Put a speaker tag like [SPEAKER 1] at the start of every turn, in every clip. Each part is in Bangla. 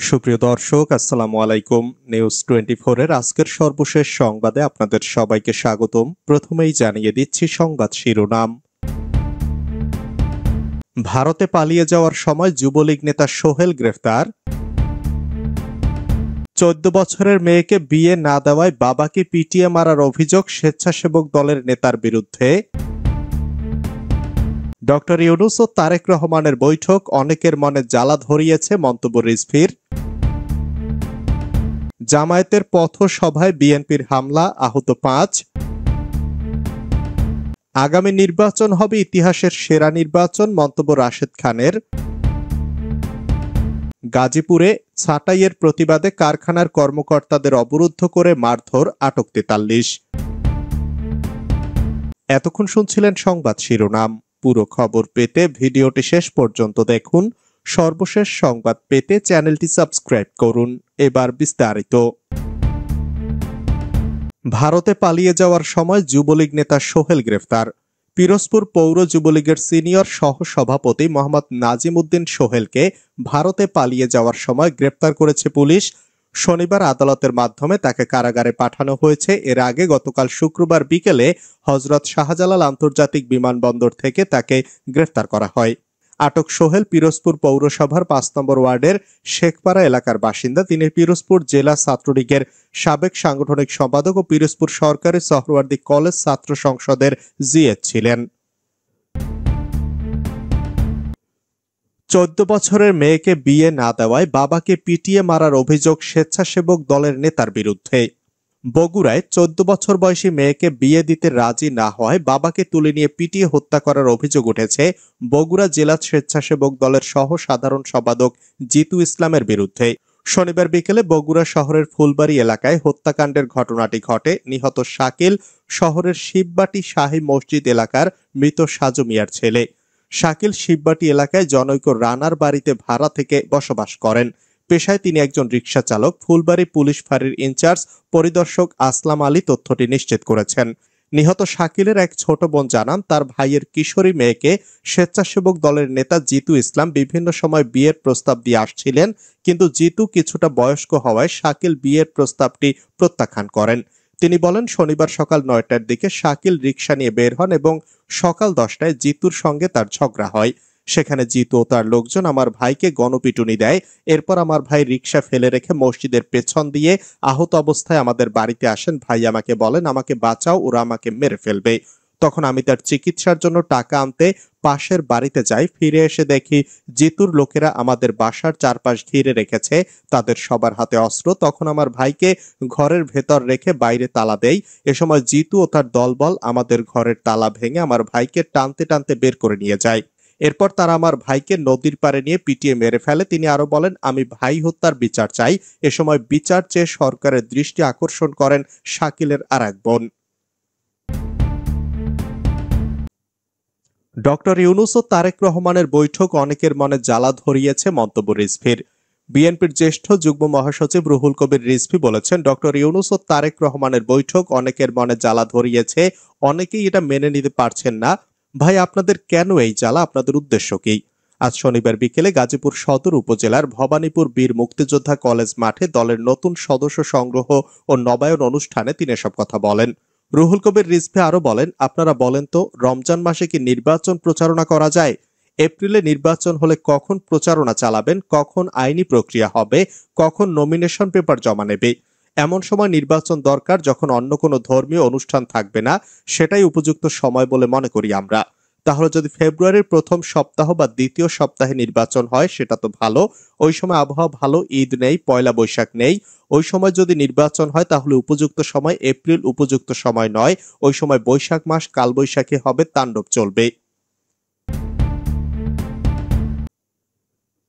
[SPEAKER 1] সুপ্রিয় দর্শক, আসসালামু আলাইকুম। নিউজ 24 এর আজকের সর্বশেষ সংবাদে আপনাদের সবাইকে স্বাগতম। প্রথমেই জানিয়ে দিচ্ছি সংবাদ শিরোনাম। ভারতে পালিয়ে যাওয়ার সময় যুবলীগ নেতা সোহেল গ্রেফতার। 14 বছরের মেয়েকে বিয়ে না দেওয়ায় বাবাকে পিটিয়ে মারার অভিযোগ স্বেচ্ছাসেবক দলের নেতার বিরুদ্ধে। ডক্টর ইউনূস ও তারেক রহমানের বৈঠক অনেকের মনে জ্বালা ধরিয়েছে, মন্তব্য রিজভীর। জামায়াতের পথসভায় বিএনপির হামলা, আহত 5। আগামী নির্বাচন হবে ইতিহাসের সেরা নির্বাচন, মন্তব্য রাশেদ খানের। গাজীপুরে ছাঁটাইয়ের প্রতিবাদে কারখানার কর্মকর্তাদের অবরুদ্ধ করে মারধর, আটক 43। এতক্ষণ শুনছিলেন সংবাদ শিরোনাম। পুরো খবর পেতে ভিডিওটি শেষ পর্যন্ত দেখুন। সর্বশেষ সংবাদ পেতে চ্যানেলটি সাবস্ক্রাইব করুন। এবার বিস্তারিত। ভারতে পালিয়ে যাওয়ার সময় যুবলীগ নেতা সোহেল গ্রেফতার। পিরোজপুর পৌর যুবলীগের সিনিয়র সহসভাপতি মোহাম্মদ নাজিম উদ্দিন সোহেলকে ভারতে পালিয়ে যাওয়ার সময় গ্রেফতার করেছে পুলিশ। শনিবার আদালতের মাধ্যমে তাকে কারাগারে পাঠানো হয়েছে। এর আগে গতকাল শুক্রবার বিকেলে হযরত শাহজালাল আন্তর্জাতিক বিমানবন্দর থেকে তাকে গ্রেফতার করা হয়। আটক সোহেল পিরোজপুর পৌরসভার 5 নম্বর ওয়ার্ডের শেখপাড়া এলাকার বাসিন্দা। তিনি পিরোজপুর জেলা ছাত্রলীগের সাবেক সাংগঠনিক সম্পাদক ও পিরোজপুর সরকারি সোহরাওয়ার্দী কলেজ ছাত্র সংসদের জিএচ ছিলেন। 14 বছরের মেয়েকে বিয়ে না দেওয়ায় বাবাকে পিটিয়ে মারার অভিযোগ স্বেচ্ছাসেবক দলের নেতার বিরুদ্ধে। বগুড়ায় 14 বছর বয়সী মেয়েকে বিয়ে দিতে রাজি না হওয়ায় বাবাকে তুলে নিয়ে পিটিয়ে হত্যা করার অভিযোগ উঠেছে বগুড়া জেলা স্বেচ্ছাসেবক দলের সহ সাধারণ সম্পাদক জিতু ইসলামের বিরুদ্ধে। শনিবার বিকেলে বগুড়া শহরের ফুলবাড়ি এলাকায় হত্যাকাণ্ডের ঘটনাটি ঘটে। নিহত শাকিল শহরের শিববাটি শাহী মসজিদ এলাকার মৃত সাজু মিয়ার ছেলে। শাকিল শিববাটি এলাকায় জনৈক রানার বাড়িতে ভাড়া থেকে বসবাস করেন। পেশায় তিনি একজন রিকশা চালক। ফুলবাড়ি পুলিশ ফাঁড়ির ইনচার্জ পরিদর্শক আসলাম আলী তথ্যটি নিশ্চিত করেছেন। নিহত শাকিলের এক ছোট বোন জানান, তার ভাইয়ের কিশোরী মেয়েকে স্বেচ্ছাসেবক দলের নেতা জিতু ইসলাম বিভিন্ন সময় বিয়ের প্রস্তাব দিয়ে আসছিলেন, কিন্তু জিতু কিছুটা বয়স্ক হওয়ায় শাকিল বিয়ের প্রস্তাবটি প্রত্যাখ্যান করেন। তিনি বলেন, শনিবার সকাল 9টার দিকে শাকিল রিকশা নিয়ে বের হন এবং সকাল 10টায় জিতুর সঙ্গে তার ঝগড়া হয়। সেখানে জিতু ও তার লোকজন আমার ভাইকে গণপিটুনি দেয়। এরপর আমার ভাই রিকশা ফেলে রেখে মসজিদের পেছন দিয়ে আহত অবস্থায় আমাদের বাড়িতে আসেন। ভাই আমাকে বলেন, আমাকে বাঁচাও, ওরা আমাকে মেরে ফেলবে। তখন আমি তার চিকিৎসার জন্য টাকা আনতে পাশের বাড়িতে যাই। ফিরে এসে দেখি জিতুর লোকেরা আমাদের বাসার চারপাশ ঘিরে রেখেছে, তাদের সবার হাতে অস্ত্র। তখন আমার ভাইকে ঘরের ভেতর রেখে বাইরে তালা দেই। এ সময় জিতু ও তার দলবল আমাদের ঘরের তালা ভেঙে আমার ভাইকে টানতে টানতে বের করে নিয়ে যায়। এরপর তারা আমার ভাইকে নদীর পাড়ে নিয়ে পিটিয়ে মেরে ফেলে। তিনি আরো বলেন, আমি ভাই হত্যার বিচার চাই। এ সময় বিচার চেয়ে সরকারের দৃষ্টি আকর্ষণ করেন শাকিলের আর এক বোন। ডক্টর ইউনূস ও তারেক রহমানের বৈঠক অনেকের মনে জ্বালা ধরিয়েছে, মন্তব্য রিজভীর। বিএনপির জ্যেষ্ঠ যুগ্ম মহাসচিব রুহুল কবির রিজভী বলেছেন, ডক্টর ইউনূস ও তারেক রহমানের বৈঠক অনেকের মনে জ্বালা ধরিয়েছে। অনেকেই এটা মেনে নিতে পারছেন না। ভাই, আপনাদের কেন এই জ্বালা? আপনাদের উদ্দেশ্য কি? আজ শনিবার বিকেলে গাজীপুর সদর উপজেলার ভবানীপুর বীর মুক্তিযোদ্ধা কলেজ মাঠে দলের নতুন সদস্য সংগ্রহ ও নবায়ন অনুষ্ঠানে তিনি এসব কথা বলেন। রুহুল কবির রিজভী আরো বলেন, আপনারা বলেন তো, রমজান মাসে কি নির্বাচন প্রচারণা করা যায়? এপ্রিলে নির্বাচন হলে কখন প্রচারণা চালাবেন? কখন আইনি প্রক্রিয়া হবে? কখন নমিনেশন পেপার জমা নেবে? এমন সময় নির্বাচন দরকার যখন অন্য কোনো ধর্মীয় অনুষ্ঠান থাকবে না। সেটাই উপযুক্ত সময় বলে মনে করি আমরা। তাহলে যদি ফেব্রুয়ারির প্রথম সপ্তাহ বা দ্বিতীয় সপ্তাহে নির্বাচন হয় সেটা তো ভালো। ওই সময় আবহাওয়া ভালো, ঈদ নেই, পয়লা বৈশাখ নেই। ওই সময় যদি নির্বাচন হয় তাহলে উপযুক্ত সময় এপ্রিল, উপযুক্ত সময় নয়। ওই সময় বৈশাখ মাস, কালবৈশাখী হবে, তাণ্ডব চলবে।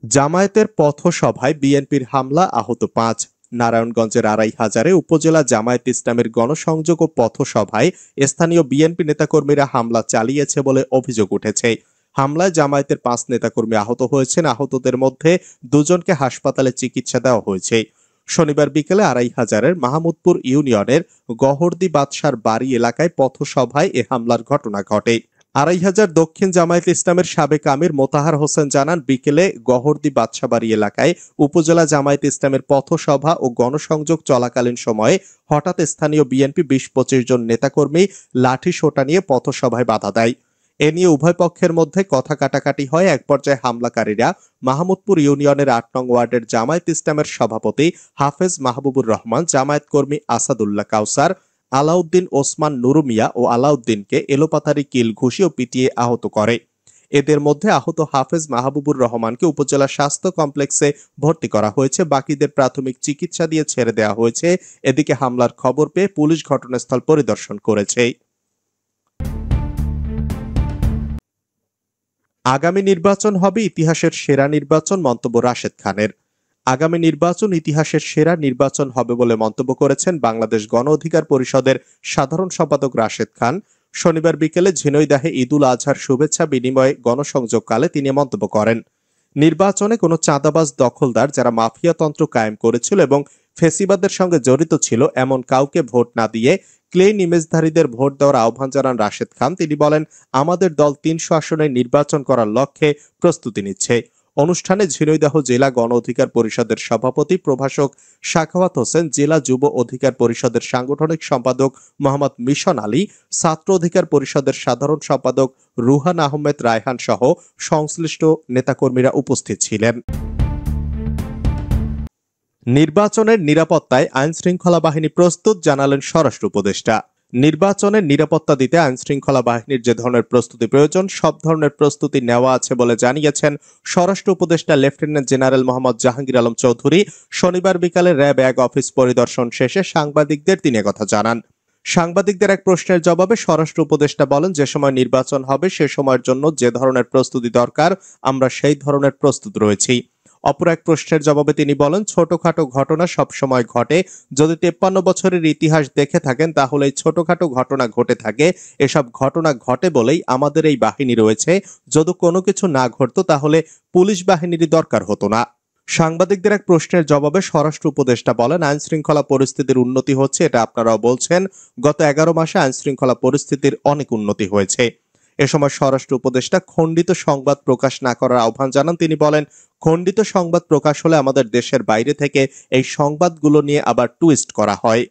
[SPEAKER 1] জামায়াতের পথসভায় বিএনপির হামলা, আহত 5। নারায়ণগঞ্জের আড়াইহাজারে উপজেলা জামায়াত ইসলামের গণসংযোগ ও পথসভায় স্থানীয় বিএনপি নেতাকর্মীরা হামলা চালিয়েছে বলে অভিযোগ উঠেছে। হামলায় জামায়াতের 5 নেতাকর্মী আহত হয়েছেন। আহতদের মধ্যে 2 জনকে হাসপাতালে চিকিৎসা দেওয়া হয়েছে। শনিবার বিকেলে আড়াইহাজারের মাহমুদপুর ইউনিয়নের গহরদি বাদশার বাড়ি এলাকায় পথসভায় এ হামলার ঘটনা ঘটে। ২,৫০০ দক্ষিণ জামায়াত ইসলামের সাবেক আমির মোতাহার হোসেন জানান, বিকেলে গহরদী বাদশাবাড়ি এলাকায় উপজেলা জামায়াত ইসলামের পথসভা ও গণসংযোগ চলাকালীন সময়ে হঠাৎ স্থানীয় বিএনপি ২০-২৫ জন নেতাকর্মী লাঠি সোঁটা নিয়ে পথসভায় বাধা দেয়। এ নিয়ে উভয় পক্ষের মধ্যে কথা কাটাকাটি হয়। এক পর্যায়ে হামলাকারীরা মাহমুদপুর ইউনিয়নের ৮ নং ওয়ার্ডের জামায়াত ইসলামের সভাপতি হাফেজ মাহবুবুর রহমান, জামায়াত কর্মী আসাদুল্লাহ কাউসার, আলাউদ্দিন ওসমান নুরু মিয়া ও আলাউদ্দিনকে এলোপাতাড়ি কিল ঘুষি ও পিটিয়ে আহত করে। এদের মধ্যে আহত হাফেজ মাহবুবুর রহমানকে উপজেলা স্বাস্থ্য কমপ্লেক্সে ভর্তি করা হয়েছে। বাকিদের প্রাথমিক চিকিৎসা দিয়ে ছেড়ে দেওয়া হয়েছে। এদিকে হামলার খবর পেয়ে পুলিশ ঘটনাস্থল পরিদর্শন করেছে। আগামী নির্বাচন হবে ইতিহাসের সেরা নির্বাচন, মন্তব্য রাশেদ খানের। আগামী নির্বাচন ইতিহাসের সেরা নির্বাচন হবে বলে মন্তব্য করেছেন বাংলাদেশ গণ অধিকার পরিষদের সাধারণ সম্পাদক রাশেদ খান। শনিবার বিকেলে ঝিনাইদহে ঈদুল আজহার শুভেচ্ছা বিনিময় গণসংযোগকালে তিনি মন্তব্য করেন, নির্বাচনে কোনো চাঁদাবাজ দখলদার যারা মাফিয়াতন্ত্র কায়েম করেছিল এবং ফেসিবাদের সঙ্গে জড়িত ছিল এমন কাউকে ভোট না দিয়ে ক্লেম ইমেজধারীদের ভোট দেওয়ার আহ্বান জানান রাশেদ খান। তিনি বলেন, আমাদের দল ৩০০ আসনে নির্বাচন করার লক্ষ্যে প্রস্তুতি নিচ্ছে। অনুষ্ঠানে ঝিনাইদহ জেলা গণ অধিকার পরিষদের সভাপতি প্রভাষক সাখাওয়াত হোসেন, জেলা যুব অধিকার পরিষদের সাংগঠনিক সম্পাদক মোহাম্মদ মিশন আলী, ছাত্র অধিকার পরিষদের সাধারণ সম্পাদক রুহান আহমেদ রায়হান সহ সংশ্লিষ্ট নেতাকর্মীরা উপস্থিত ছিলেন। নির্বাচনের নিরাপত্তায় আইন শৃঙ্খলা বাহিনী প্রস্তুত, জানালেন স্বরাষ্ট্র উপদেষ্টা। নির্বাচনের নিরাপত্তা দিতে আইন শৃঙ্খলা বাহিনীর যে ধরনের প্রস্তুতি প্রয়োজন সব ধরনের প্রস্তুতি নেওয়া আছে বলে জানিয়েছেন স্বরাষ্ট্র উপদেষ্টা লেফটেন্যান্ট জেনারেল মোহাম্মদ জাহাঙ্গীর আলম চৌধুরী। শনিবার বিকালে র্যাব ১ অফিস পরিদর্শন শেষে সাংবাদিকদের তিনি কথা জানান। সাংবাদিকদের এক প্রশ্নের জবাবে স্বরাষ্ট্র উপদেষ্টা বলেন, যে সময় নির্বাচন হবে সে সময়ের জন্য যে ধরনের প্রস্তুতি দরকার আমরা সেই ধরনের প্রস্তুত রয়েছি। অপর এক প্রশ্নের জবাবে তিনি বলেন, ছোটখাটো ঘটনা সবসময় ঘটে। যদি 53 বছরের ইতিহাস দেখে থাকেন তাহলে এই ছোটখাটো ঘটনা ঘটে থাকে। এসব ঘটনা ঘটে বলেই আমাদের এই বাহিনী রয়েছে। যদি কোনো কিছু না ঘটতো তাহলে পুলিশ বাহিনীরই দরকার হতো না। সাংবাদিকদের এক প্রশ্নের জবাবে স্বরাষ্ট্র উপদেষ্টা বলেন, আইন শৃঙ্খলা পরিস্থিতির উন্নতি হচ্ছে, এটা আপনারাও বলছেন। গত 11 মাসে আইন শৃঙ্খলা পরিস্থিতির অনেক উন্নতি হয়েছে। এ সময় স্বরাষ্ট্র উপদেষ্টা খণ্ডিত সংবাদ প্রকাশ না করার আহ্বান জানান। তিনি বলেন, খণ্ডিত সংবাদ প্রকাশ হলে আমাদের দেশের বাইরে থেকে এই সংবাদগুলো নিয়ে আবার টুইস্ট করা হয়।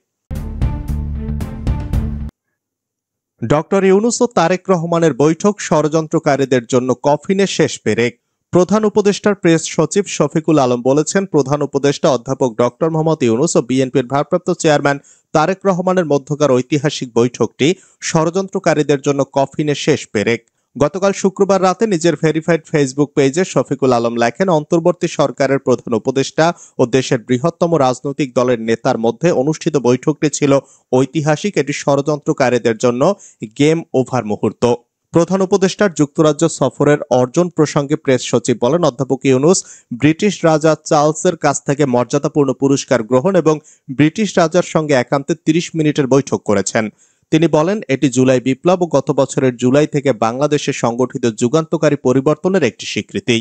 [SPEAKER 1] ডক্টর ইউনূস ও তারেক রহমানের বৈঠক ষড়যন্ত্রকারীদের জন্য কফিনে শেষ পেরেক। প্রধান উপদেষ্টার প্রেস সচিব শফিকুল আলম বলেছেন, প্রধান উপদেষ্টা অধ্যাপক ডক্টর মোহাম্মদ ইউনূস ও বিএনপির ভারপ্রাপ্ত চেয়ারম্যান তারেক রহমানের মধ্যকার ঐতিহাসিক বৈঠকটি ষড়যন্ত্রকারীদের জন্য কফিনে শেষ পেরেক। গতকাল শুক্রবার রাতে নিজের ভেরিফাইড ফেসবুক পেজে শফিকুল আলম লেখেন, অন্তর্বর্তী সরকারের প্রধান উপদেষ্টা ও দেশের বৃহত্তম রাজনৈতিক দলের নেতার মধ্যে অনুষ্ঠিত বৈঠকটি ছিল ঐতিহাসিক। এটি ষড়যন্ত্রকারীদের জন্য গেম ওভার মুহূর্ত। প্রধান উপদেষ্টার যুক্তরাজ্য সফরের অর্জন প্রসঙ্গে প্রেস সচিব বলেন, অধ্যাপক ইউনূস ব্রিটিশ রাজা চার্লসের কাছ থেকে মর্যাদাপূর্ণ পুরস্কার গ্রহণ এবং ব্রিটিশ রাজার সঙ্গে একান্তে 30 মিনিটের বৈঠক করেছেন। তিনি বলেন, এটি জুলাই বিপ্লব ও গত বছরের জুলাই থেকে বাংলাদেশে সংগঠিত যুগান্তকারী পরিবর্তনের একটি স্বীকৃতি।